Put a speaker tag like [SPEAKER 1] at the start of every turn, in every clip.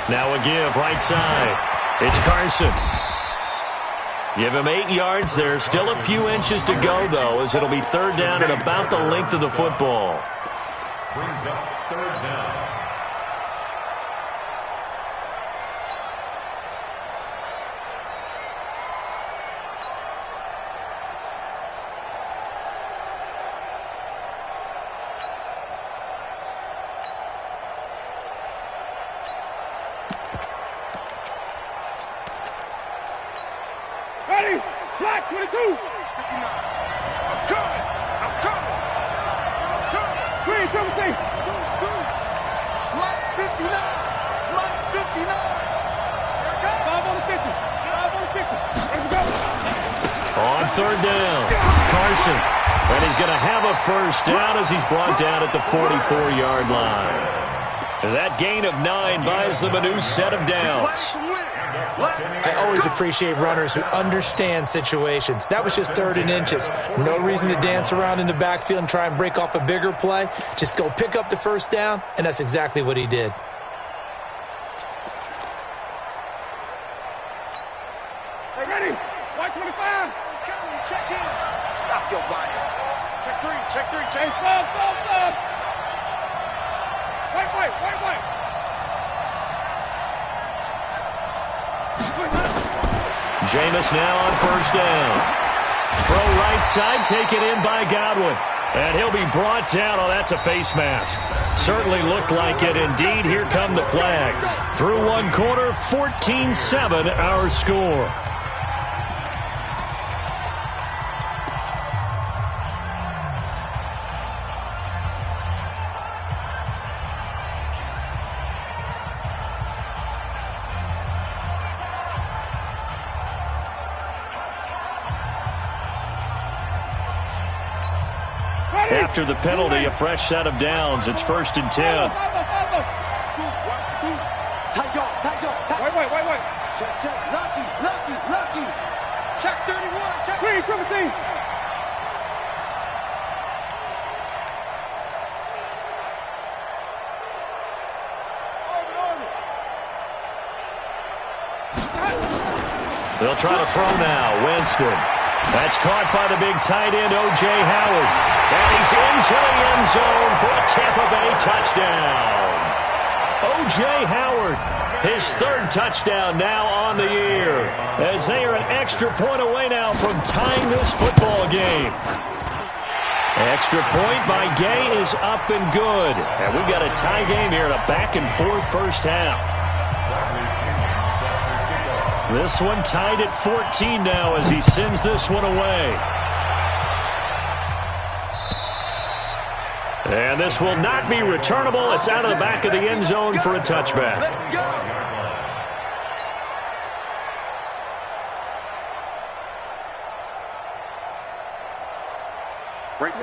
[SPEAKER 1] Now a give right side. It's Carson. Give him 8 yards there. Still a few inches to go, though, as it'll be third down and about the length of the football.
[SPEAKER 2] Brings up third down.
[SPEAKER 3] Ready? Slack 22. 59. I'm coming. I'm coming. I'm coming. Green, double team. Lights 59. Lights 59. 5 on the 50. 5 on the 50. Let's go.
[SPEAKER 1] On third down, Carson. And he's going to have a first down as he's brought down at the 44-yard line. That gain of 9 buys them a new set of downs.
[SPEAKER 4] I always appreciate runners who understand situations. That was just 3rd and inches. No reason to dance around in the backfield and try and break off a bigger play. Just go pick up the first down, and that's exactly what he did.
[SPEAKER 3] Hey, ready? White 25. Let's go. Check in. Stop your body. Check 3. Check 3. Check. Hey, stop. White.
[SPEAKER 1] Jameis now on first down. Throw right side, taken in by Godwin. And he'll be brought down. Oh, that's a face mask. Certainly looked like it. Indeed, here come the flags. Through one quarter, 14-7 our score. After the penalty, a fresh set of downs. It's 1st and 10.
[SPEAKER 3] Tight Wait. Check. Lucky. Check 31. Check. Green, 17.
[SPEAKER 1] They'll try to throw now. Winston. That's caught by the big tight end, O.J. Howard. And he's into the end zone for a Tampa Bay touchdown. O.J. Howard, his 3rd touchdown now on the year, as they are an extra point away now from tying this football game. Extra point by Gay is up and good. And we've got a tie game here in a back-and-forth first half. This one tied at 14 now as he sends this one away. And this will not be returnable. It's out of the back of the end zone for a touchback.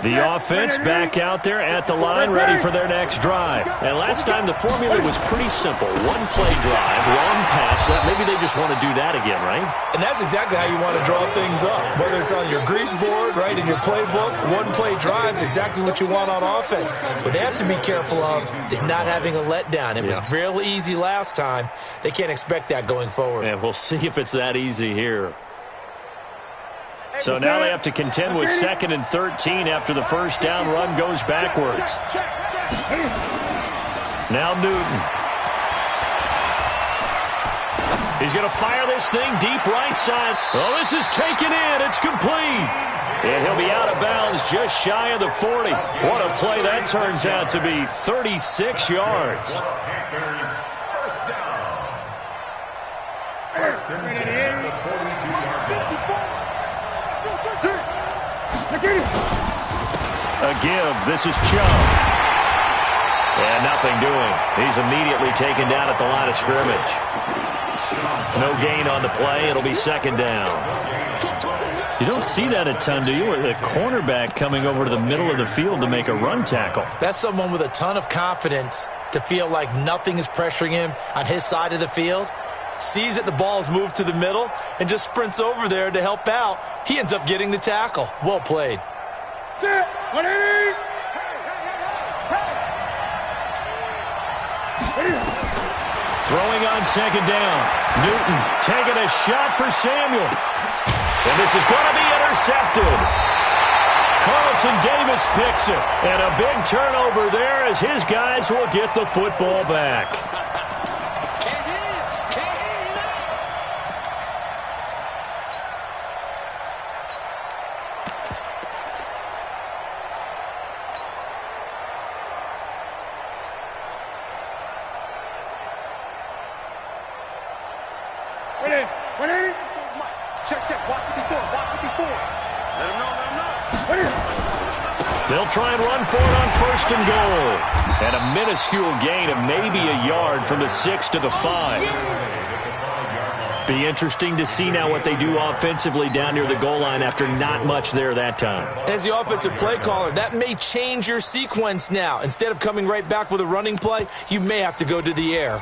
[SPEAKER 1] The offense back out there at the line, ready for their next drive. And last time the formula was pretty simple. One play drive, long pass. Maybe they just want to do that again, right?
[SPEAKER 4] And that's exactly how you want to draw things up. Whether it's on your grease board, right, in your playbook, one play drive is exactly what you want on offense. What they have to be careful of is not having a letdown. It was real easy last time. They can't expect that going forward.
[SPEAKER 1] And we'll see if it's that easy here. So now they have to contend with 2nd and 13 after the first down run goes backwards. Now Newton. He's going to fire this thing deep right side. Oh, this is taken in. It's complete. And he'll be out of bounds just shy of the 40. What a play that turns out to be. 36 yards. A give. This is Chubb. And nothing doing. He's immediately taken down at the line of scrimmage. No gain on the play. It'll be 2nd down. You don't see that a ton, do you? A cornerback coming over to the middle of the field to make a run tackle.
[SPEAKER 4] That's someone with a ton of confidence to feel like nothing is pressuring him on his side of the field. Sees that the ball's moved to the middle and just sprints over there to help out. He ends up getting the tackle. Well played.
[SPEAKER 1] Throwing on second down. Newton taking a shot for Samuel. And this is going to be intercepted. Carlton Davis picks it. And a big turnover there as his guys will get the football back. They'll try and run for it on first and goal. And a minuscule gain of maybe a yard from the 6 to the 5. Be interesting to see now what they do offensively down near the goal line after not much there that time.
[SPEAKER 4] As the offensive play caller, that may change your sequence now. Instead of coming right back with a running play, you may have to go to the air.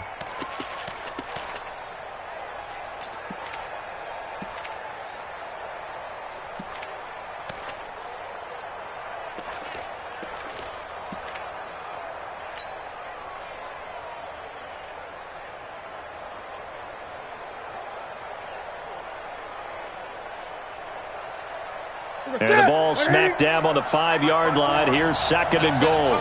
[SPEAKER 1] And the ball smack dab on the 5-yard line. Here's second and goal.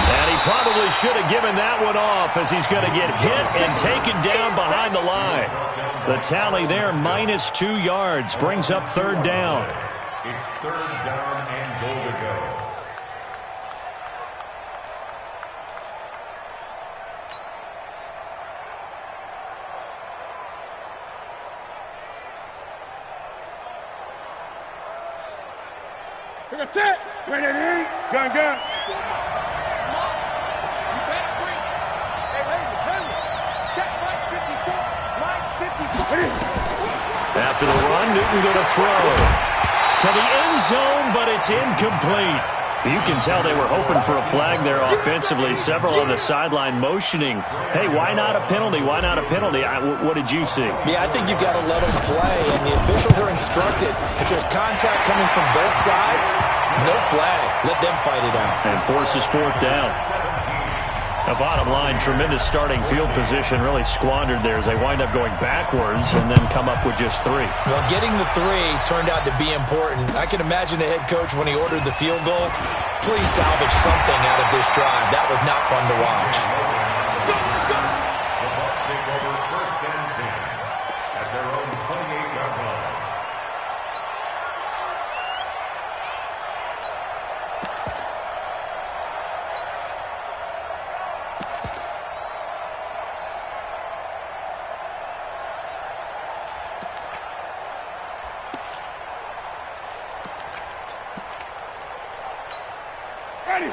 [SPEAKER 1] And he probably should have given that one off as he's going to get hit and taken down behind the line. The tally there, minus 2 yards, brings up third down.
[SPEAKER 2] It's third down and goal to go.
[SPEAKER 3] That's it. Ready, gun.
[SPEAKER 1] After the run, Newton going to throw to the end zone, but it's incomplete. You can tell they were hoping for a flag there offensively. Several on the sideline motioning, hey, why not a penalty? Why not a penalty? What did you see?
[SPEAKER 4] Yeah, I think you've got to let them play, and the officials are instructed. If there's contact coming from both sides, no flag. Let them fight it out.
[SPEAKER 1] And forces fourth down. The bottom line, tremendous starting field position, really squandered there as they wind up going backwards and then come up with just 3.
[SPEAKER 4] Well, getting the 3 turned out to be important. I can imagine the head coach when he ordered the field goal. Please salvage something out of this drive. That was not fun to watch.
[SPEAKER 2] The Bucs take over first and 10 at their own 28-yard line.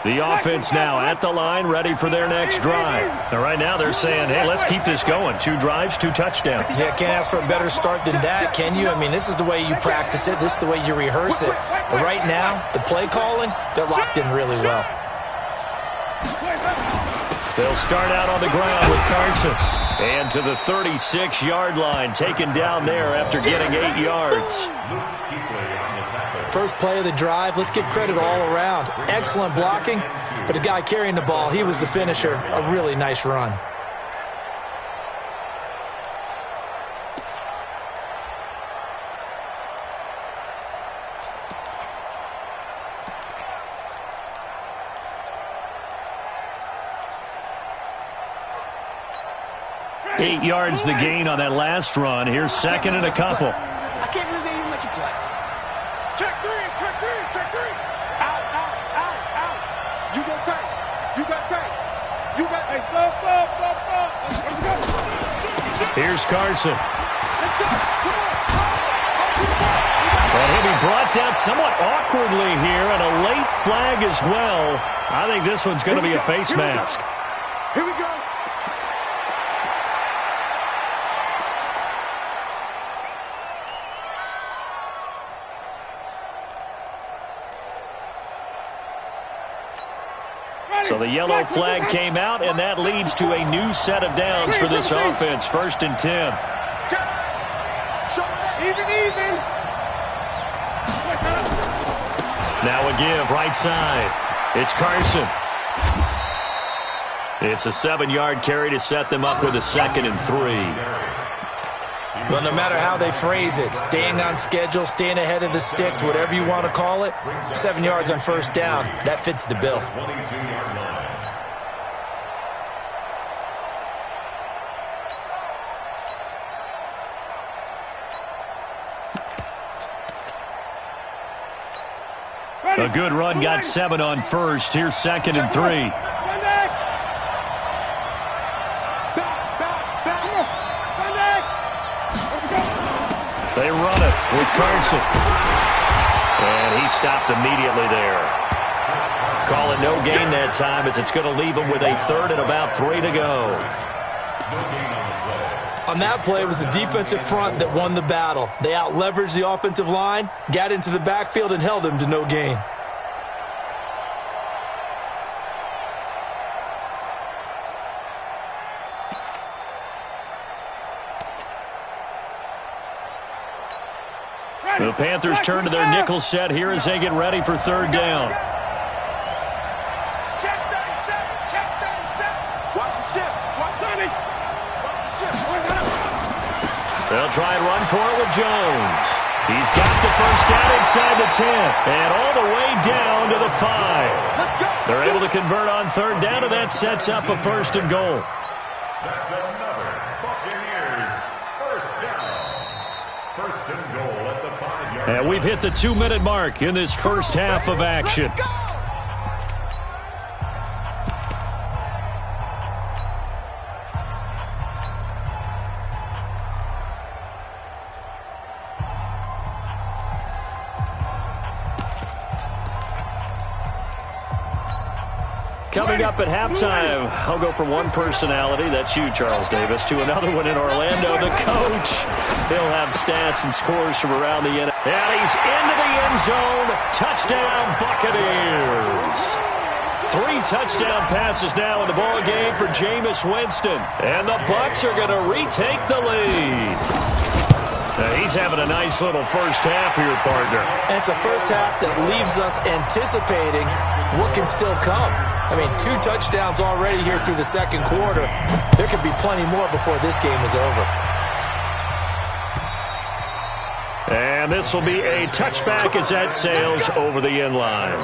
[SPEAKER 1] The offense now at the line, ready for their next drive. And right now they're saying, hey, let's keep this going. 2 drives, 2 touchdowns.
[SPEAKER 4] Yeah, can't ask for a better start than that, can you? I mean, this is the way you practice it. This is the way you rehearse it. But right now, the play calling, they're locked in really well.
[SPEAKER 1] They'll start out on the ground with Carson. And to the 36-yard line, taken down there after getting 8 yards.
[SPEAKER 4] First play of the drive, let's give credit all around. Excellent blocking, but the guy carrying the ball, he was the finisher. A really nice run.
[SPEAKER 1] Eight yards the gain on that last run. Here's second and a couple.
[SPEAKER 3] I can't believe they even let you play. Check 3. Out. You go tight. You got hey, stop.
[SPEAKER 1] Here's Carson. And he'll be brought down somewhat awkwardly here, and a late flag as well. I think this one's going to be a face mask.
[SPEAKER 3] Here we go.
[SPEAKER 1] So the yellow flag came out, and that leads to a new set of downs for this offense. First and 10.
[SPEAKER 3] Even.
[SPEAKER 1] Now a give, right side. It's Carson. It's a 7-yard carry to set them up with a 2nd and 3.
[SPEAKER 4] Well, no matter how they phrase it, staying on schedule, staying ahead of the sticks, whatever you want to call it, 7 yards on first down, that fits the bill.
[SPEAKER 1] A good run got 7 on first. Here's 2nd and 3. They run it with Carson. And he stopped immediately there. Call it no gain that time as it's going to leave him with a 3rd and about 3 to go.
[SPEAKER 4] On that play, it was the defensive front that won the battle. They out-leveraged the offensive line, got into the backfield, and held him to no gain.
[SPEAKER 1] The Panthers turn to their nickel set here as they get ready for 3rd down.
[SPEAKER 3] Check 37. Watch the shift. Watch the shift.
[SPEAKER 1] They'll try and run for it with Jones. He's got the first down inside the 10 and all the way down to the 5. They're able to convert on 3rd down, and that sets up a 1st and goal.
[SPEAKER 2] That's another Buccaneers first down. 1st and goal at the 5-yard line.
[SPEAKER 1] And we've hit the 2-minute mark in this first half of action. Coming up at halftime, I'll go from one personality, that's you, Charles Davis, to another one in Orlando, the coach. He'll have stats and scores from around the end. And he's into the end zone. Touchdown, Buccaneers. 3 touchdown passes now in the ball game for Jameis Winston. And the Bucs are going to retake the lead. He's having a nice little first half here, partner.
[SPEAKER 4] And it's a first half that leaves us anticipating what can still come. I mean, 2 touchdowns already here through the 2nd quarter. There could be plenty more before this game is over.
[SPEAKER 1] And this will be a touchback as that sails over the end line.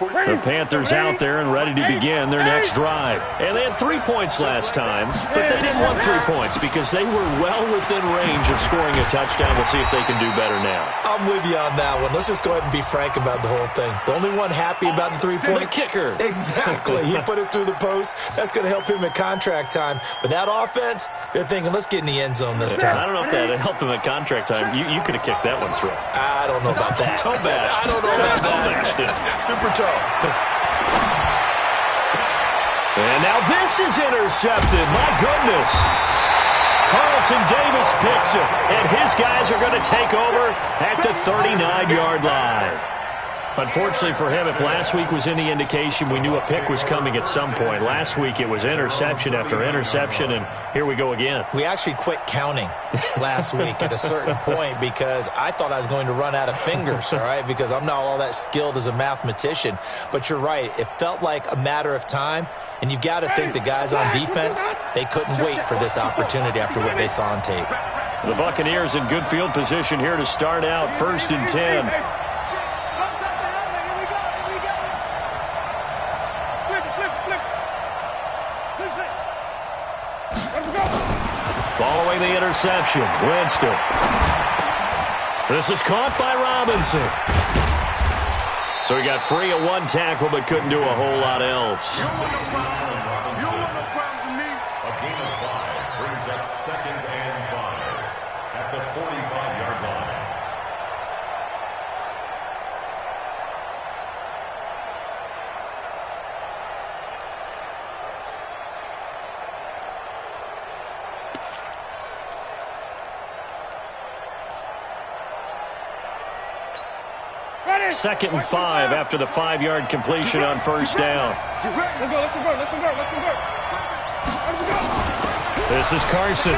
[SPEAKER 1] The Panthers out there and ready to begin their next drive. And they had 3 points last time, but they didn't want 3 points because they were well within range of scoring a touchdown. We'll see if they can do better now.
[SPEAKER 4] I'm with you on that one. Let's just go ahead and be frank about the whole thing. The only one happy about the 3-point?
[SPEAKER 1] The kicker.
[SPEAKER 4] Exactly. He put it through the post. That's going to help him at contract time. But that offense, they're thinking, let's get in the end zone this time.
[SPEAKER 1] I don't know if that helped him at contract time. You could have kicked that one through.
[SPEAKER 4] I don't know about that.
[SPEAKER 1] Toe bash.
[SPEAKER 4] I don't know about that. Super toe.
[SPEAKER 1] And now this is intercepted. My goodness. Carlton Davis picks it, and his guys are going to take over at the 39-yard line. Unfortunately for him, if last week was any indication, we knew a pick was coming at some point. Last week it was interception after interception, and here we go again.
[SPEAKER 4] We actually quit counting last week at a certain point because I thought I was going to run out of fingers, all right, because I'm not all that skilled as a mathematician. But you're right. It felt like a matter of time, and you've got to think the guys on defense, they couldn't wait for this opportunity after what they saw on tape.
[SPEAKER 1] The Buccaneers in good field position here to start out 1st and 10. Following the interception, Winston. This is caught by Robinson. So he got free of 1 tackle but couldn't do a whole lot else.
[SPEAKER 2] A gain of 5 brings up 2nd and 5 at the 45-yard line.
[SPEAKER 1] Second and 5 after the 5-yard completion on first down.
[SPEAKER 3] Let's convert.
[SPEAKER 1] This is Carson.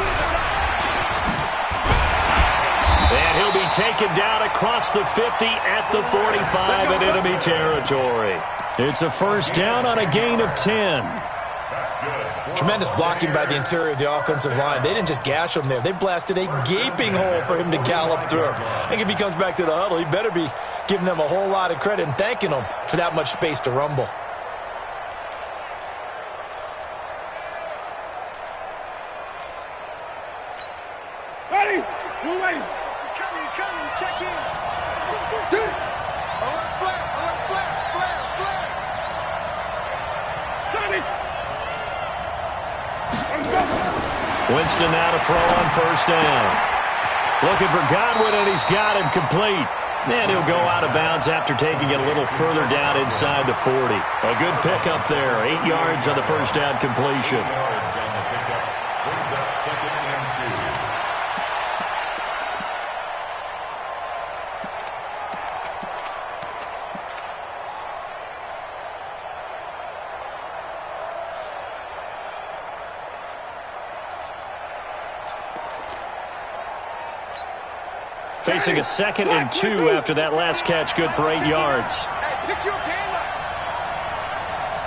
[SPEAKER 1] taken down across the 50 at the 45 in enemy territory. It's a first down on a gain of 10.
[SPEAKER 4] Tremendous blocking by the interior of the offensive line. They didn't just gash him there. They blasted a gaping hole for him to gallop through. I think if he comes back to the huddle, he better be giving them a whole lot of credit and thanking them for that much space to rumble.
[SPEAKER 3] Ready? We're waiting. He's coming. Check in. Alert flare.
[SPEAKER 1] Winston now to throw on first down. Looking for Godwin, and he's got him complete. And he'll go out of bounds after taking it a little further down inside the 40. A good pickup there. 8 yards on the first down completion.
[SPEAKER 2] 8 yards on the pickup. Brings up 2nd and 2.
[SPEAKER 1] Facing a 2nd and 2 after that last catch, good for 8 yards.
[SPEAKER 3] Hey, pick your game up.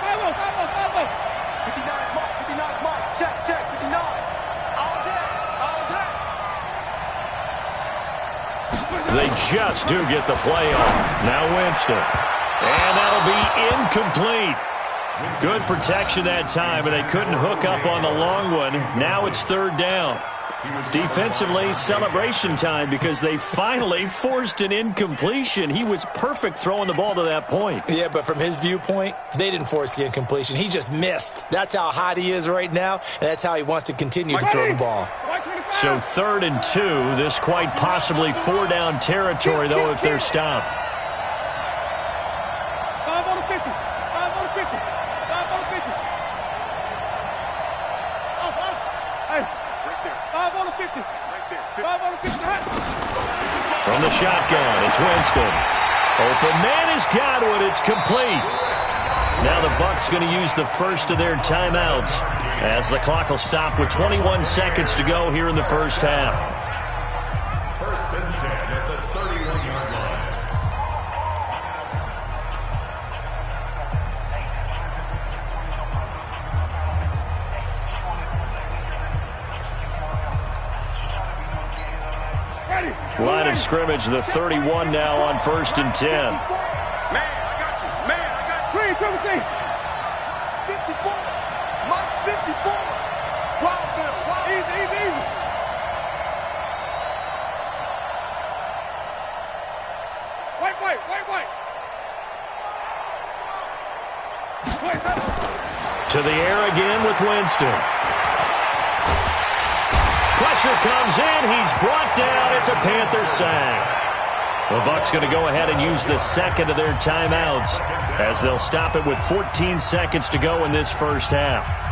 [SPEAKER 3] Follow. 59 mark. Check. 59. All day.
[SPEAKER 1] They just do get the play off. Now Winston. And that'll be incomplete. Good protection that time, and they couldn't hook up on the long one. Now it's 3rd down. Defensively, celebration time because they finally forced an incompletion. He was perfect throwing the ball to that point.
[SPEAKER 4] Yeah, but from his viewpoint, they didn't force the incompletion. He just missed. That's how hot he is right now, and that's how he wants to continue to throw the ball.
[SPEAKER 1] So 3rd and 2. This quite possibly 4-down territory, though, if they're stopped.
[SPEAKER 3] 5 on the 50. 5 on the 50. 5 on the 50. Hey. 5 on the 50. Right there. 5 on the 50.
[SPEAKER 1] From the shotgun, it's Winston. Open man is Godwin. It's complete. Now the Bucs going to use the first of their timeouts as the clock will stop with 21 seconds to go here in the first half.
[SPEAKER 2] 1st and 10 at the 31-yard line.
[SPEAKER 1] Line of scrimmage, the 31 now on 1st and 10.
[SPEAKER 3] Man, I got you. 3, 54. Mike 54. Wildville. Easy. Wait.
[SPEAKER 1] To the air again with Winston. Pressure comes in. He's brought down. It's a Panther sack. The Bucs going to go ahead and use the second of their timeouts as they'll stop it with 14 seconds to go in this first half.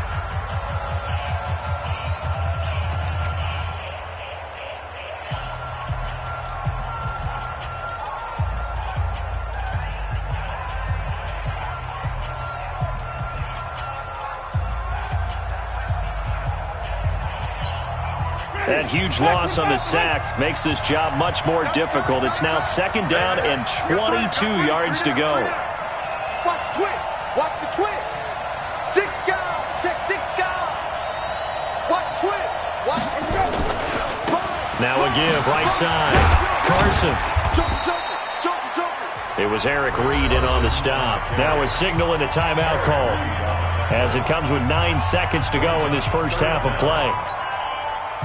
[SPEAKER 1] That huge loss on the sack makes this job much more difficult. It's now 2nd down and 22 yards to go.
[SPEAKER 3] Watch the twist. 6 guys. Check 6 guys. Watch twist. And go.
[SPEAKER 1] Now a give right side. Carson.
[SPEAKER 3] Joker.
[SPEAKER 1] It was Eric Reed in on the stop. Now a signal and a timeout call as it comes with 9 seconds to go in this first half of play.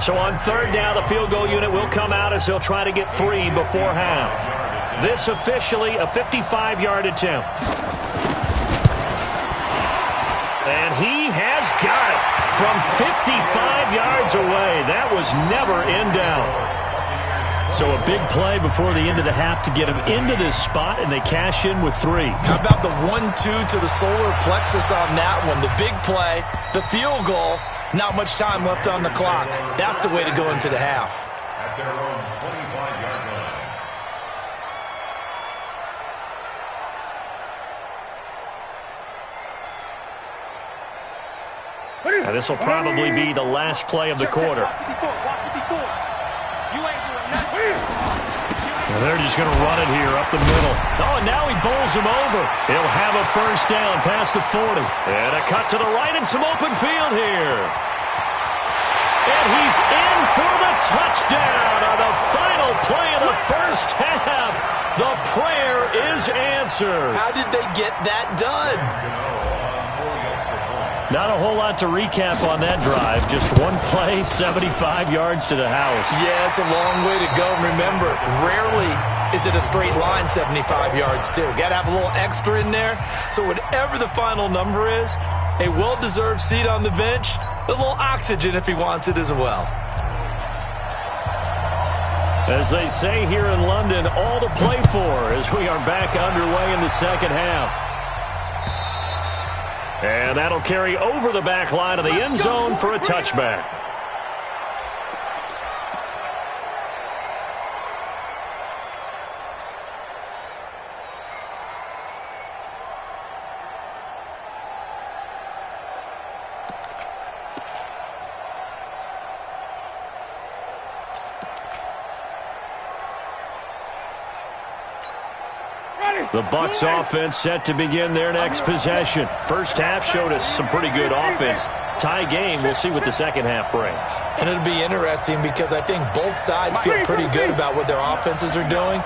[SPEAKER 1] So on 3rd down, the field goal unit will come out as they'll try to get 3 before half. This officially a 55-yard attempt. And he has got it from 55 yards away. That was never in doubt. So a big play before the end of the half to get him into this spot, and they cash in with 3.
[SPEAKER 4] How about the 1-2 to the solar plexus on that one? The big play, the field goal. Not much time left on the clock. That's the way to go into the half.
[SPEAKER 2] At their own 25-yard line.
[SPEAKER 1] And this will probably be the last play of the quarter.
[SPEAKER 3] Watch 54. You ain't doing nothing.
[SPEAKER 1] And they're just going to run it here up the middle. Oh, and now he bowls him over. He'll have a first down past the 40. And a cut to the right and some open field here. And he's in for the touchdown on the final play of the first half. The prayer is answered.
[SPEAKER 4] How did they get that done?
[SPEAKER 1] Not a whole lot to recap on that drive. Just one play, 75 yards to the house.
[SPEAKER 4] Yeah, it's a long way to go. Remember, rarely is it a straight line 75 yards, too. Got to have a little extra in there. So whatever the final number is, a well-deserved seat on the bench, a little oxygen if he wants it as well.
[SPEAKER 1] As they say here in London, all to play for as we are back underway in the second half. And that'll carry over the back line of the end zone for a touchback. The Bucs offense set to begin their next possession. First half showed us some pretty good offense. Tie game, we'll see what the second half brings.
[SPEAKER 4] And it'll be interesting because I think both sides feel pretty good about what their offenses are doing.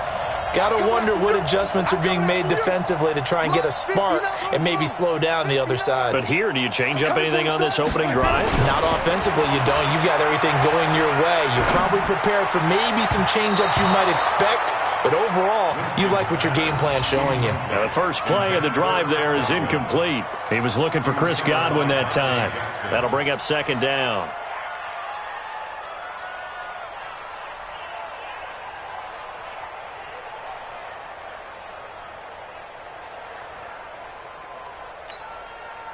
[SPEAKER 4] Got to wonder what adjustments are being made defensively to try and get a spark and maybe slow down the other side.
[SPEAKER 1] But here, do you change up anything on this opening drive?
[SPEAKER 4] Not offensively, you don't. You got everything going your way. You're probably prepared for maybe some change-ups you might expect, but overall, you like what your game plan's showing you.
[SPEAKER 1] Now, the first play of the drive there is incomplete. He was looking for Chris Godwin that time. That'll bring up second down.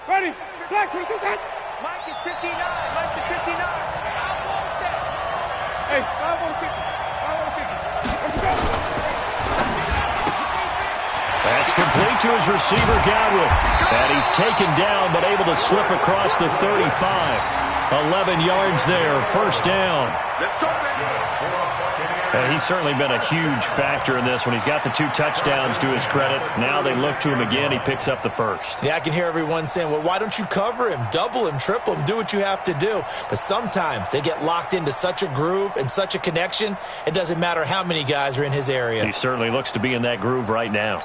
[SPEAKER 3] Ready? Black, what is that? Mike is 59. Mike is 59. I want that. Hey, 550. 550. Let's go.
[SPEAKER 1] That's complete to his receiver, Godwin. And he's taken down, but able to slip across the 35. 11 yards there, first down.
[SPEAKER 3] Let's go, baby.
[SPEAKER 1] And he's certainly been a huge factor in this one. He's got the 2 touchdowns to his credit. Now they look to him again. He picks up the first.
[SPEAKER 4] Yeah, I can hear everyone saying, well, why don't you cover him, double him, triple him, do what you have to do. But sometimes they get locked into such a groove and such a connection, it doesn't matter how many guys are in his area.
[SPEAKER 1] He certainly looks to be in that groove right now.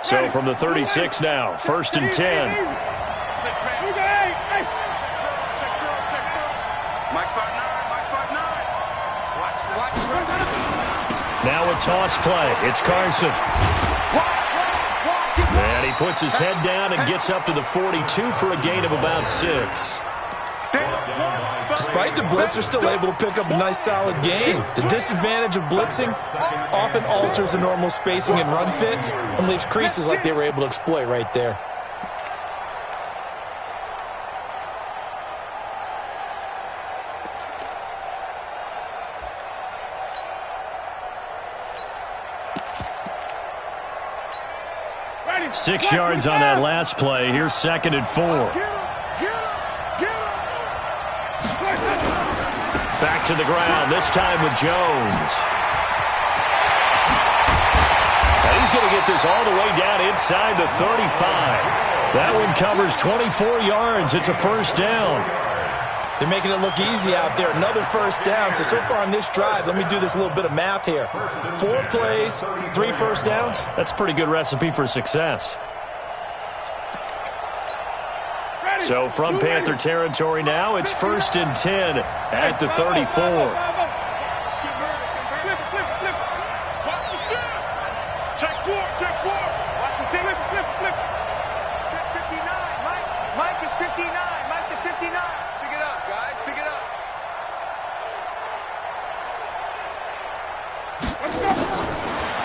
[SPEAKER 1] So from the 36 now, first and 10. Now a toss play. It's Carson. And he puts his head down and gets up to the 42 for a gain of about 6.
[SPEAKER 4] Despite the blitz, they're still able to pick up a nice, solid gain. The disadvantage of blitzing often alters the normal spacing and run fits and leaves creases like they were able to exploit right there.
[SPEAKER 1] Six yards on that last play. Here's second and 4. Back to the ground, this time with Jones. And he's going to get this all the way down inside the 35. That one covers 24 yards. It's a first down.
[SPEAKER 4] They're making it look easy out there. Another first down. So far on this drive, let me do this little bit of math here. 4 plays, 3 first downs.
[SPEAKER 1] That's a pretty good recipe for success. So from Panther territory now, it's first and 10 at the 34.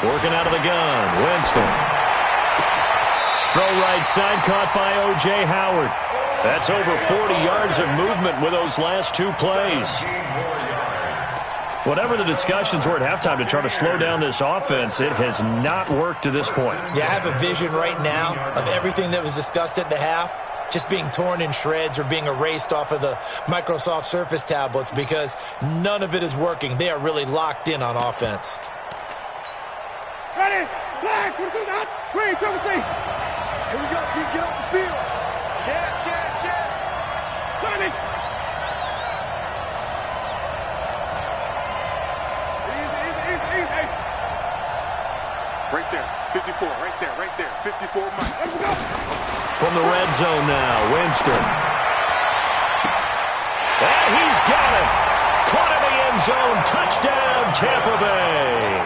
[SPEAKER 1] Working out of the gun, Winston. Throw right side, caught by O.J. Howard. That's over 40 yards of movement with those last 2 plays. Whatever the discussions were at halftime to try to slow down this offense, it has not worked to this point.
[SPEAKER 4] Yeah, I have a vision right now of everything that was discussed at the half just being torn in shreds or being erased off of the Microsoft Surface tablets because none of it is working. They are really locked in on offense.
[SPEAKER 3] Flag, 22 dots. Green, triple C. Here we go, G. Get off the field. Check. Turn it. Easy. Right there. 54. Right there. 54 Mike. Let's go.
[SPEAKER 1] From the red zone now, Winston. And he's got it. Caught in the end zone. Touchdown, Tampa Bay.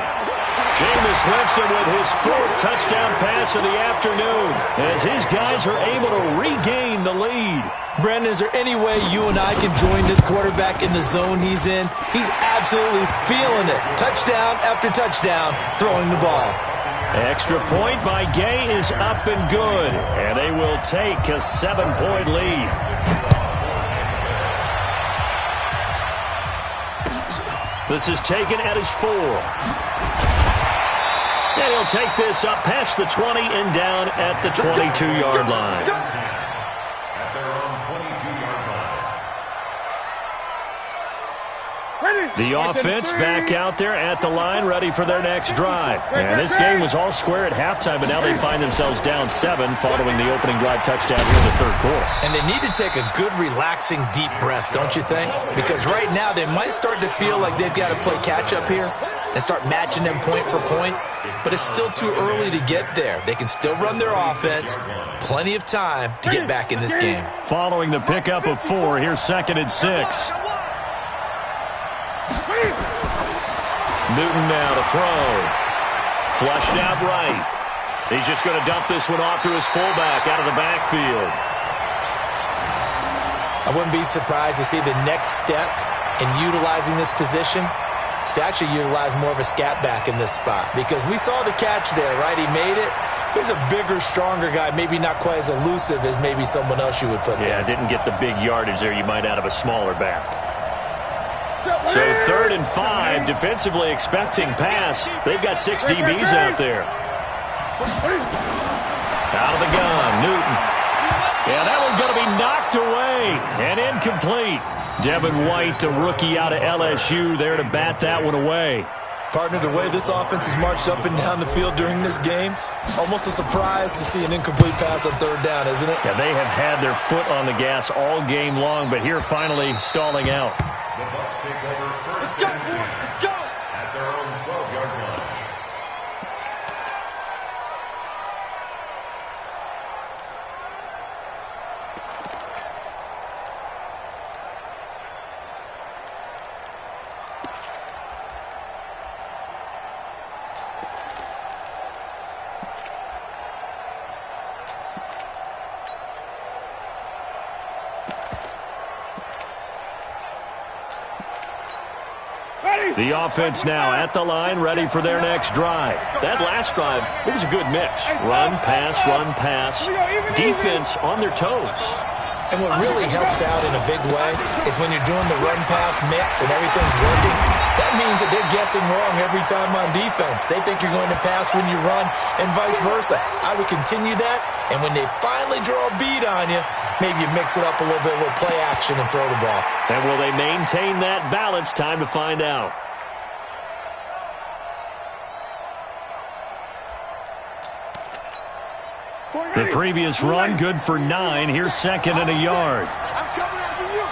[SPEAKER 1] Jameis Winston with his 4th touchdown pass of the afternoon as his guys are able to regain the lead.
[SPEAKER 4] Brandon, is there any way you and I can join this quarterback in the zone he's in? He's absolutely feeling it. Touchdown after touchdown, throwing the ball.
[SPEAKER 1] Extra point by Gay is up and good, and they will take a 7-point lead. This is taken at his 4. And he'll take this up past the 20 and down at the 22-yard line.
[SPEAKER 2] At their own 22-yard line.
[SPEAKER 1] The offense back out there at the line, ready for their next drive. And this game was all square at halftime, but now they find themselves down 7 following the opening drive touchdown here in the 3rd quarter.
[SPEAKER 4] And they need to take a good, relaxing, deep breath, don't you think? Because right now they might start to feel like they've got to play catch-up here and start matching them point for point. But it's still too early to get there. They can still run their offense. Plenty of time to get back in this game.
[SPEAKER 1] Following the pickup of 4, here's 2nd and 6. Newton now to throw. Flushed out right. He's just going to dump this one off to his fullback out of the backfield.
[SPEAKER 4] I wouldn't be surprised to see the next step in utilizing this position is to actually utilize more of a scat back in this spot. Because we saw the catch there, right? He made it. He's a bigger, stronger guy, maybe not quite as elusive as maybe someone else you would put there.
[SPEAKER 1] Yeah, didn't get the big yardage there you might out of a smaller back. So 3rd and 5, defensively expecting pass. They've got 6 DBs out there. Out of the gun, Newton. Yeah, that one's going to be knocked away and incomplete. Devin White, the rookie out of LSU, there to bat that one away.
[SPEAKER 4] Partner, the way this offense has marched up and down the field during this game, it's almost a surprise to see an incomplete pass on 3rd down, isn't it?
[SPEAKER 1] Yeah, they have had their foot on the gas all game long, but here finally stalling out.
[SPEAKER 2] The Bucs take over 1st and 10 at their own 12-yard line.
[SPEAKER 1] The offense now at the line, ready for their next drive. That last drive, it was a good mix. Run, pass. Defense on their toes.
[SPEAKER 4] And what really helps out in a big way is when you're doing the run-pass mix and everything's working, that means that they're guessing wrong every time on defense. They think you're going to pass when you run and vice versa. I would continue that, and when they finally draw a bead on you, maybe you mix it up a little bit, a little play action, and throw the ball.
[SPEAKER 1] And will they maintain that balance? Time to find out. The previous run, good for 9. Here's 2nd and a yard.
[SPEAKER 3] I'm coming after you.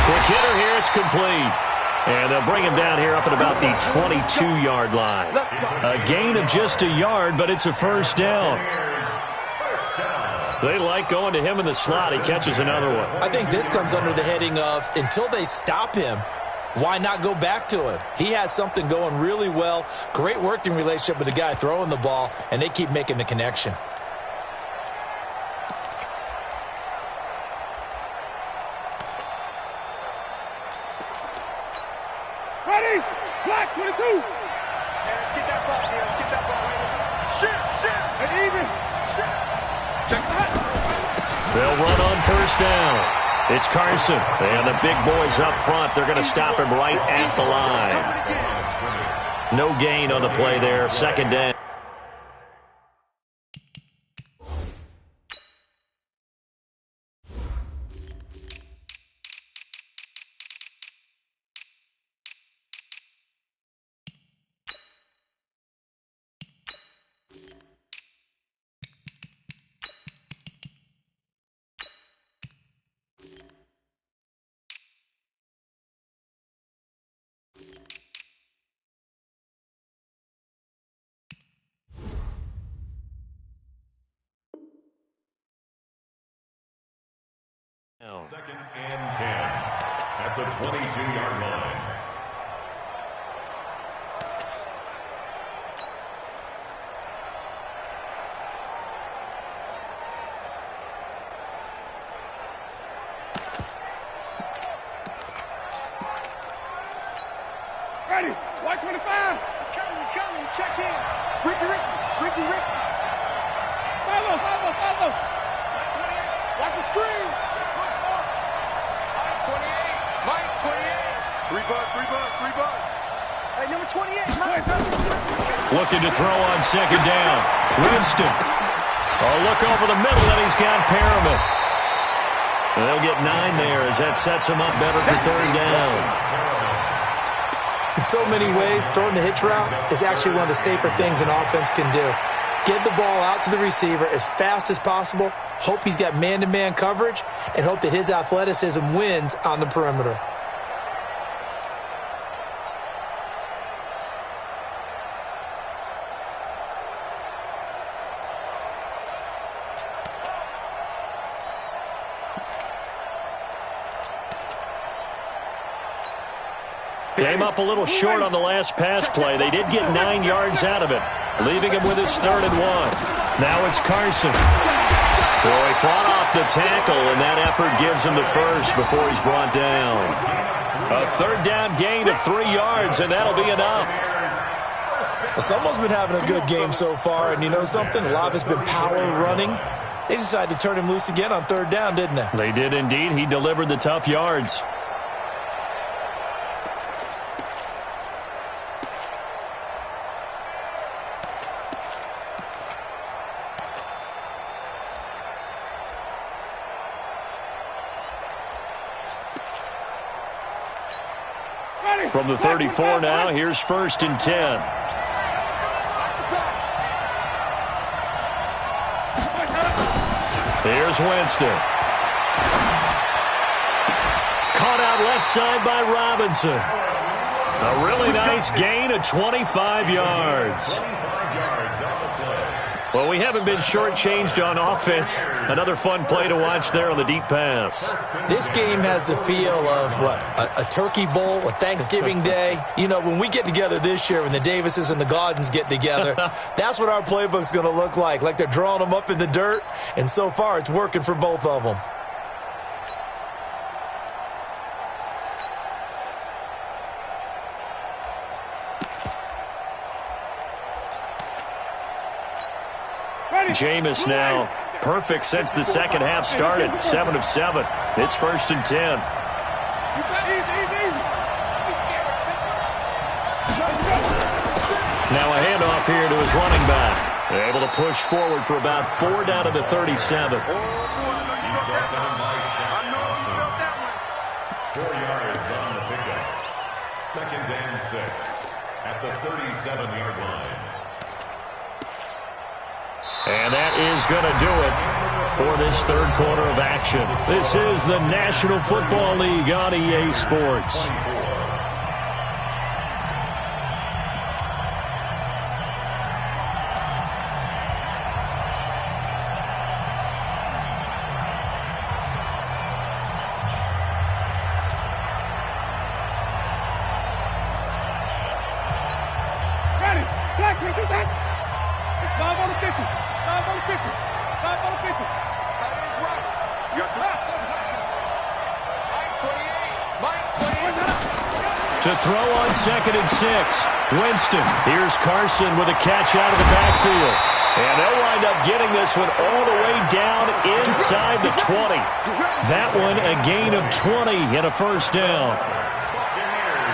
[SPEAKER 1] Quick hitter here. It's complete. And they'll bring him down here up at about the 22-yard line. A gain of just a yard, but it's a 1st down. They like going to him in the slot. He catches another one.
[SPEAKER 4] I think this comes under the heading of until they stop him, why not go back to him? He has something going really well. Great working relationship with the guy throwing the ball, and they keep making the connection.
[SPEAKER 3] Ready? Black 22. Let's get that ball here. Let's get that ball here. Shit. And even. Shit. Check that.
[SPEAKER 1] They'll run on 1st down. It's Carson, and the big boys up front. They're going to stop him right at the line. No gain on the play there. 2nd down.
[SPEAKER 2] Second and 10 at the 22-yard line.
[SPEAKER 3] Ready. White 25. He's coming. He's coming. Check in. Ricky. Follow. Watch the screen. Mike 28. Three buck. Hey, number 28.
[SPEAKER 1] Looking to throw on second down. Winston. Oh, look over the middle, and he's got Perriman. They'll get 9 there as that sets him up better for third down.
[SPEAKER 4] In so many ways, throwing the hitch route is actually one of the safer things an offense can do. Get the ball out to the receiver as fast as possible, hope he's got man-to-man coverage, and hope that his athleticism wins on the perimeter.
[SPEAKER 1] Came up a little short on the last pass play. They did get 9 yards out of it, leaving him with his 3rd and 1. Now it's Carson. So he fought off the tackle, and that effort gives him the first before he's brought down. A 3rd down gain of 3 yards, and that'll be enough.
[SPEAKER 4] Well, someone's been having a good game so far, and you know something? A lot of it's been power running. They decided to turn him loose again on 3rd down, didn't they?
[SPEAKER 1] They did indeed. He delivered the tough yards. From the 34 now, here's 1st and 10. Here's Winston. Caught out left side by Robinson. A really nice gain of 25 yards. Well, we haven't been shortchanged on offense. Another fun play to watch there on the deep pass.
[SPEAKER 4] This game has the feel of, a turkey bowl, a Thanksgiving day. You know, when we get together this year, when the Davises and the Gaudens get together, that's what our playbook's going to look like they're drawing them up in the dirt, and so far it's working for both of them.
[SPEAKER 1] Jameis now perfect since the second half started. 7 of 7. It's 1st and 10. Now a handoff here to his running back. Able to push forward for about 4 down to the 37.
[SPEAKER 2] 4 yards on the pickup. 2nd and 6 at the 37-yard line.
[SPEAKER 1] And that is going to do it for this 3rd quarter of action. This is the National Football League on EA Sports.
[SPEAKER 3] Ready. Black, we do that. It's 5 on the 50. 5 on the 50. 5 on the 50. Tight end's right. You got Hudson. Mike 28.
[SPEAKER 1] To throw on 2nd and 6. Winston. Here's Carson with a catch out of the backfield. And they'll wind up getting this one all the way down inside the 20. That one a gain of 20 and a 1st down.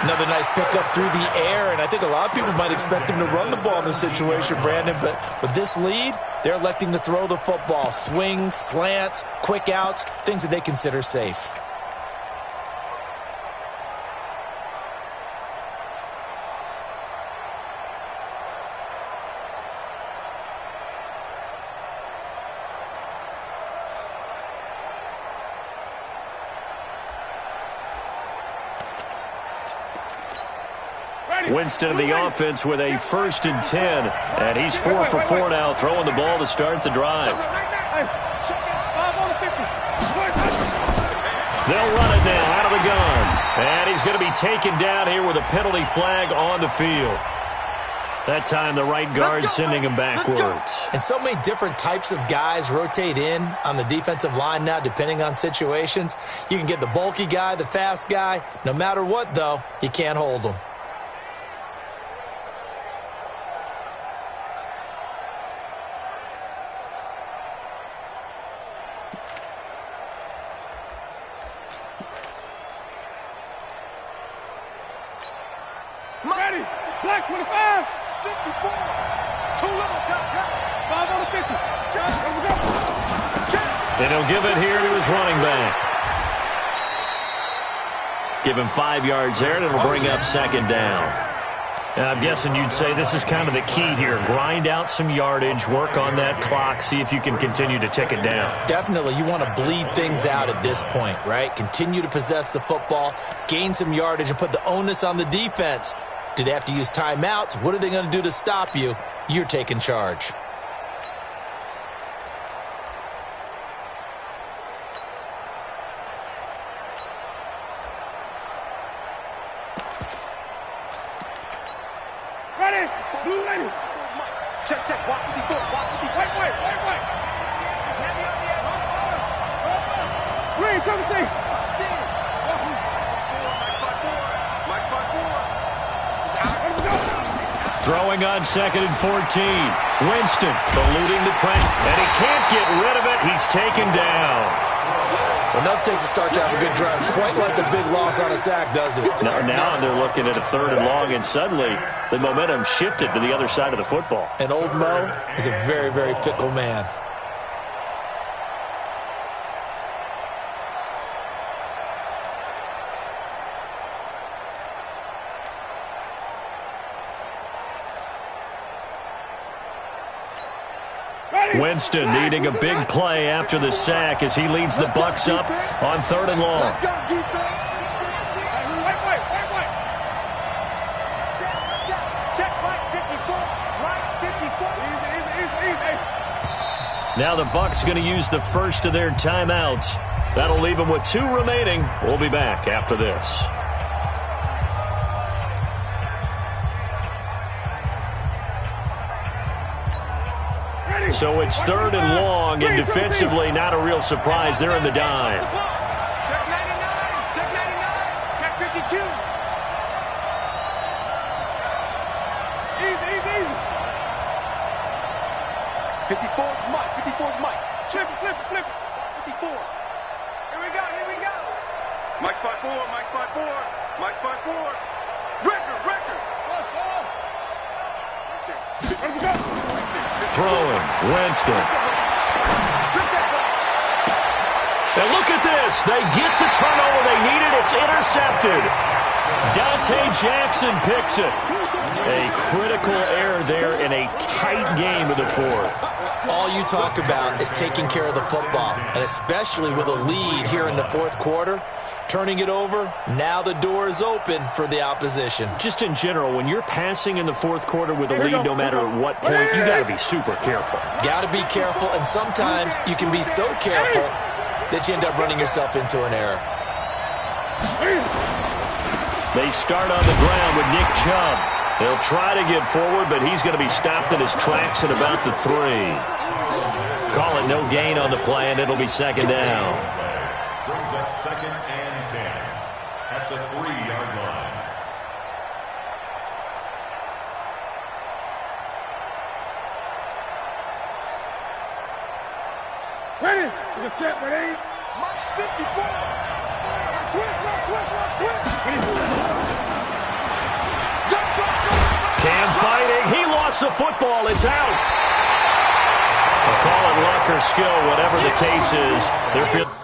[SPEAKER 4] Another nice pickup through the air, and I think a lot of people might expect him to run the ball in this situation, Brandon, but with this lead, they're electing to throw the football. Swings, slants, quick outs, things that they consider safe.
[SPEAKER 1] Winston of the offense with a 1st and 10, and he's 4 for 4 now, throwing the ball to start the drive. They'll run it now out of the gun. And he's going to be taken down here with a penalty flag on the field. That time the right guard sending him backwards.
[SPEAKER 4] And so many different types of guys rotate in on the defensive line now depending on situations. You can get the bulky guy, the fast guy. No matter what, though, you can't hold them.
[SPEAKER 3] Ready. Black 25. 54. Too low. Got 5 on the 50. There we go.
[SPEAKER 1] And he'll give it here to his running back. Give him 5 yards there, and it'll bring up second down. And I'm guessing you'd say this is kind of the key here. Grind out some yardage, work on that clock, see if you can continue to tick it down.
[SPEAKER 4] Definitely, you want to bleed things out at this point, right? Continue to possess the football, gain some yardage, and put the onus on the defense. Do they have to use timeouts? What are they going to do to stop you? You're taking charge.
[SPEAKER 3] Ready. Blue lady. Check. Walk 54. Walk 54. Wait. He's heavy on the edge. Green 17.
[SPEAKER 1] Throwing on 2nd and 14. Winston eluding the pressure, and he can't get rid of it. He's taken down.
[SPEAKER 4] Enough takes a start to have a good drive. Quite like the big loss on a sack, does it?
[SPEAKER 1] Now they're looking at a 3rd and long, and suddenly the momentum shifted to the other side of the football.
[SPEAKER 4] And old Mo is a very, very fickle man.
[SPEAKER 1] Winston needing a big play after the sack as he leads the Bucs up on 3rd and long.
[SPEAKER 3] Let's go, defense. Wait. Check right 54. Right 54. Easy.
[SPEAKER 1] Now the Bucs going to use the first of their timeouts. That'll leave them with 2 remaining. We'll be back after this. So it's 3rd and long, and defensively not a real surprise. They're in the dime.
[SPEAKER 3] Check 99. Check 52. Easy. 54's Mike. Flip it. 54. Here we go. Mike spot 4. Record. Let's go.
[SPEAKER 1] Throwing, Winston. And look at this. They get the turnover they needed. It's intercepted. Dante Jackson picks it. A critical error there in a tight game of the 4th.
[SPEAKER 4] All you talk about is taking care of the football, and especially with a lead here in the 4th quarter. Turning it over, now the door is open for the opposition.
[SPEAKER 1] Just in general, when you're passing in the 4th quarter with a lead, no matter at what point, you got to be super careful.
[SPEAKER 4] Got to be careful, and sometimes you can be so careful that you end up running yourself into an error.
[SPEAKER 1] They start on the ground with Nick Chubb. He'll try to get forward, but he's going to be stopped in his tracks at about the 3. Call it no gain on the play, and it'll be second down.
[SPEAKER 2] Brings up 2nd and 10 at the 3-yard line.
[SPEAKER 3] Ready. You're set, ready. Mike 54. Switch.
[SPEAKER 1] Cam fighting. He lost the football. It's out. We'll call it luck or skill, whatever the case is. They're feeling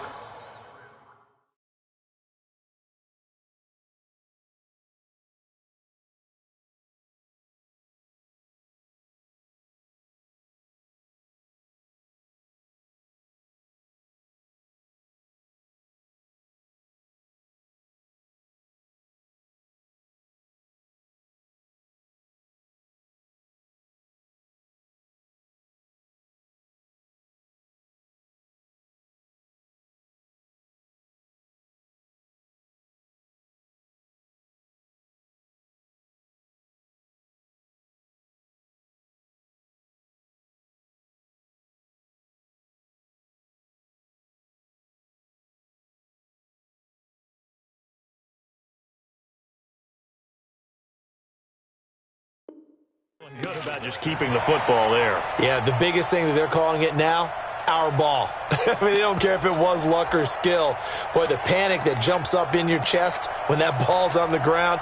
[SPEAKER 1] Good about just keeping the football there.
[SPEAKER 4] Yeah, the biggest thing that they're calling it now, our ball. I mean, they don't care if it was luck or skill. Boy, the panic that jumps up in your chest when that ball's on the ground,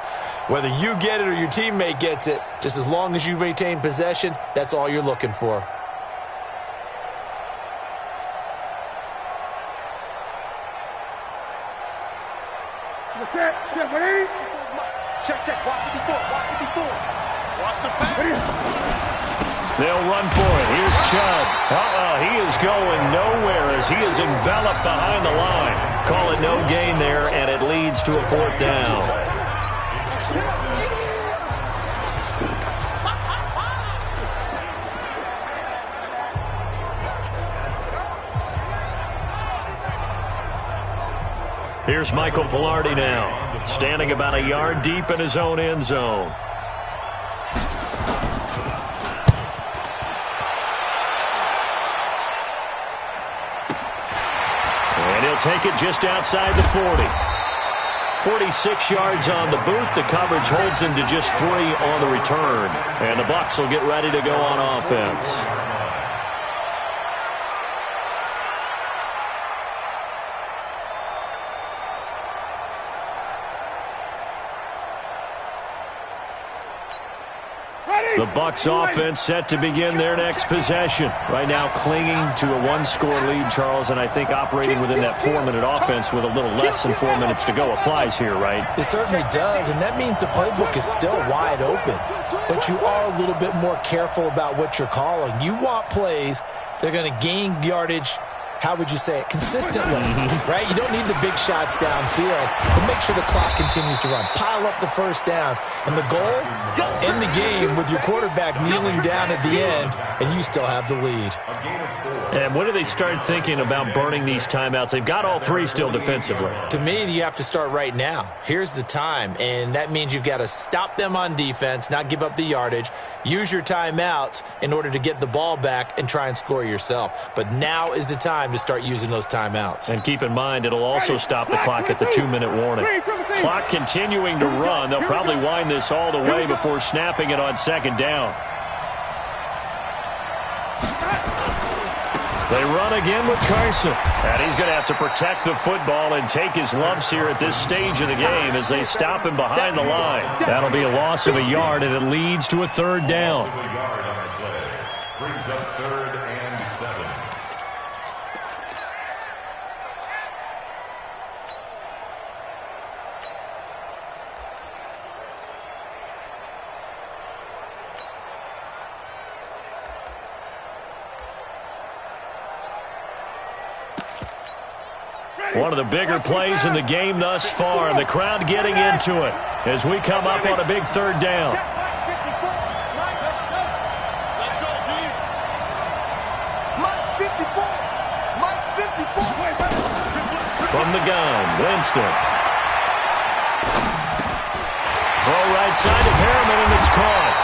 [SPEAKER 4] whether you get it or your teammate gets it, just as long as you maintain possession, that's all you're looking for.
[SPEAKER 3] Check. Watch 54. Watch the pass.
[SPEAKER 1] They'll run for it. Here's Chubb. He is going nowhere as he is enveloped behind the line. Call it no gain there, and it leads to a 4th down. Here's Michael Pilardi now, standing about a yard deep in his own end zone. And he'll take it just outside the 40. 46 yards on the boot. The coverage holds him to just 3 on the return. And the Bucs will get ready to go on offense. The Bucs offense set to begin their next possession. Right now clinging to a 1-score lead, Charles, and I think operating within that 4-minute offense with a little less than 4 minutes to go applies here, right?
[SPEAKER 4] It certainly does, and that means the playbook is still wide open. But you are a little bit more careful about what you're calling. You want plays that are going to gain yardage, how would you say it, consistently, right? You don't need the big shots downfield, but make sure the clock continues to run. Pile up the first downs. And the goal, end the game with your quarterback kneeling down at the end, and you still have the lead.
[SPEAKER 1] And when do they start thinking about burning these timeouts? They've got all 3 still defensively.
[SPEAKER 4] To me, you have to start right now. Here's the time, and that means you've got to stop them on defense, not give up the yardage, use your timeouts in order to get the ball back and try and score yourself. But now is the time to start using those timeouts.
[SPEAKER 1] And keep in mind, it'll also stop the clock at the 2-minute warning. Clock continuing to run. They'll probably wind this all the way before snapping it on 2nd down. They run again with Carson. And he's going to have to protect the football and take his lumps here at this stage of the game as they stop him behind the line. That'll be a loss of a yard, and it leads to a 3rd down.
[SPEAKER 2] Brings up 3rd and 7.
[SPEAKER 1] One of the bigger plays in the game thus far, and the crowd getting into it as we come up on a big 3rd down. From the gun, Winston. Throw right side to Perriman, and it's caught.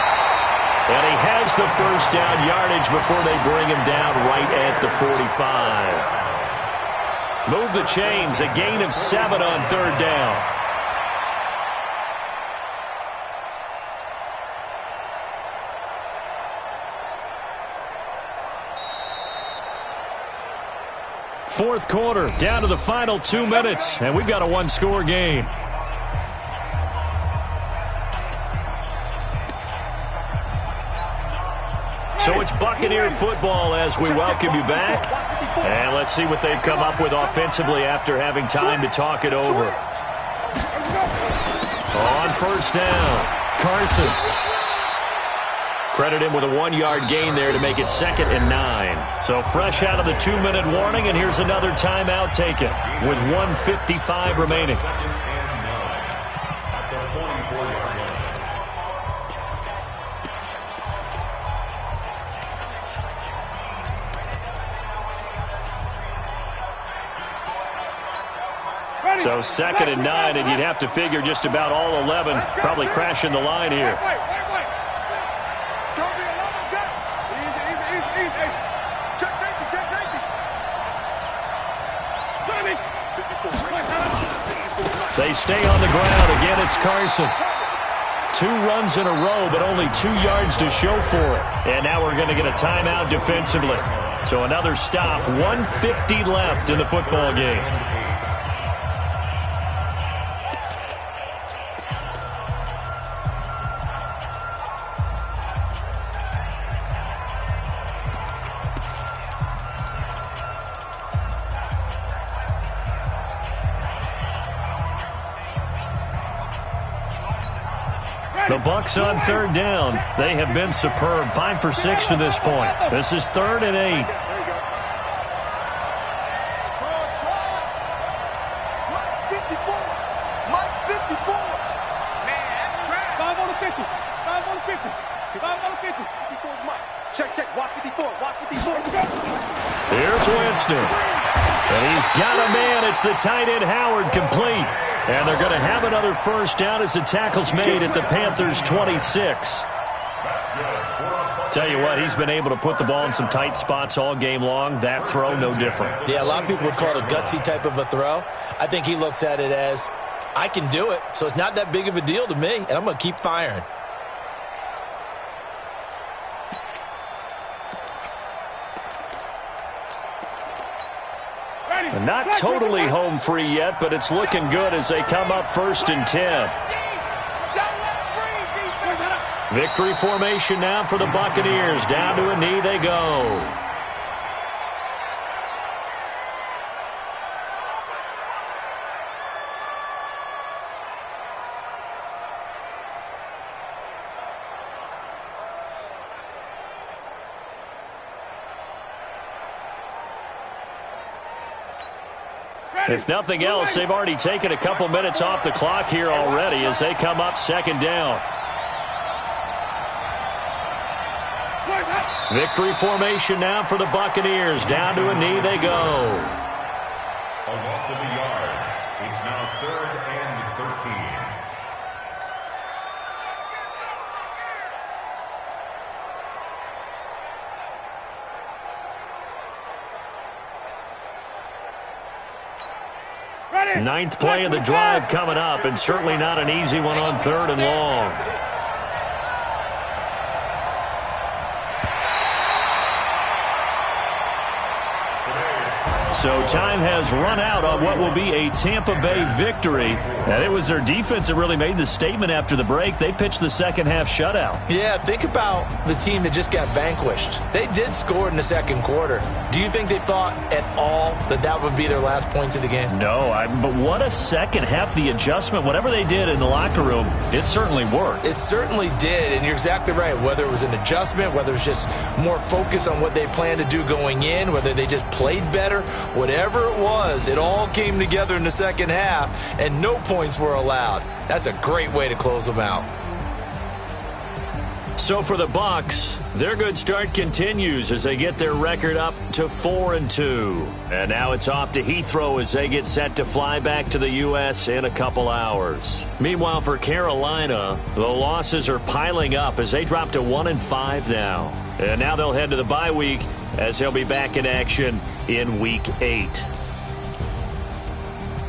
[SPEAKER 1] And he has the 1st down yardage before they bring him down right at the 45. Move the chains, a gain of 7 on 3rd down. Fourth quarter, down to the final 2 minutes, and we've got a 1-score game. So it's Buccaneer football as we welcome you back. And let's see what they've come up with offensively after having time to talk it over. On 1st down, Carson. Credit him with a 1-yard gain there to make it 2nd and 9. So fresh out of the 2-minute warning, and here's another timeout taken with 1:55 remaining. So 2nd and 9, and you'd have to figure just about all 11 probably crashing the line here.
[SPEAKER 3] Wait. It's going to be 11 down. Easy. Check safety.
[SPEAKER 1] They stay on the ground. Again, it's Carson. 2 runs in a row, but only 2 yards to show for it. And now we're going to get a timeout defensively. So another stop, 1:50 left in the football game. The Bucs on 3rd down. They have been superb. 5 for 6 to this point. This is 3rd and 8.
[SPEAKER 3] Mike 54. Man, that's trash. 5 on the 50. 5 on the 50. 5 on the 50. 54 is Mike. Check. Watch 54. Watch 54.
[SPEAKER 1] Here's Winston. And he's got a man. It's the tight end Howard, complete. And they're going to have another first down as the tackle's made at the Panthers' 26. Tell you what, he's been able to put the ball in some tight spots all game long. That throw, no different.
[SPEAKER 4] Yeah, a lot of people would call it a gutsy type of a throw. I think he looks at it as, I can do it, so it's not that big of a deal to me, and I'm going to keep firing.
[SPEAKER 1] And not totally home free yet, but it's looking good as they come up 1st and 10. Victory formation now for the Buccaneers. Down to a knee they go. If nothing else, they've already taken a couple minutes off the clock here already as they come up 2nd down. Victory formation now for the Buccaneers. Down to a knee they go.
[SPEAKER 2] A loss of a yard. It's now 3rd and 13.
[SPEAKER 1] Ninth play of the drive coming up, and certainly not an easy one on 3rd and long. So time has run out on what will be a Tampa Bay victory. And it was their defense that really made the statement after the break. They pitched the second half shutout.
[SPEAKER 4] Yeah, think about the team that just got vanquished. They did score in the 2nd quarter. Do you think they thought at all that that would be their last points of the game?
[SPEAKER 1] No, but what a second half. The adjustment, whatever they did in the locker room, it certainly worked.
[SPEAKER 4] It certainly did, and you're exactly right. Whether it was an adjustment, whether it was just more focus on what they planned to do going in, whether they just played better, whatever it was, it all came together in the second half, and no points were allowed. That's a great way to close them out.
[SPEAKER 1] So for the Bucs, their good start continues as they get their record up to 4-2. And now it's off to Heathrow as they get set to fly back to the U.S. in a couple hours. Meanwhile, for Carolina, the losses are piling up as they drop to 1-5 now. And now they'll head to the bye week as they'll be back in action in Week 8.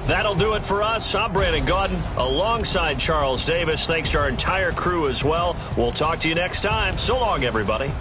[SPEAKER 1] That'll do it for us. I'm Brandon Gaudin alongside Charles Davis. Thanks to our entire crew as well. We'll talk to you next time. So long, everybody.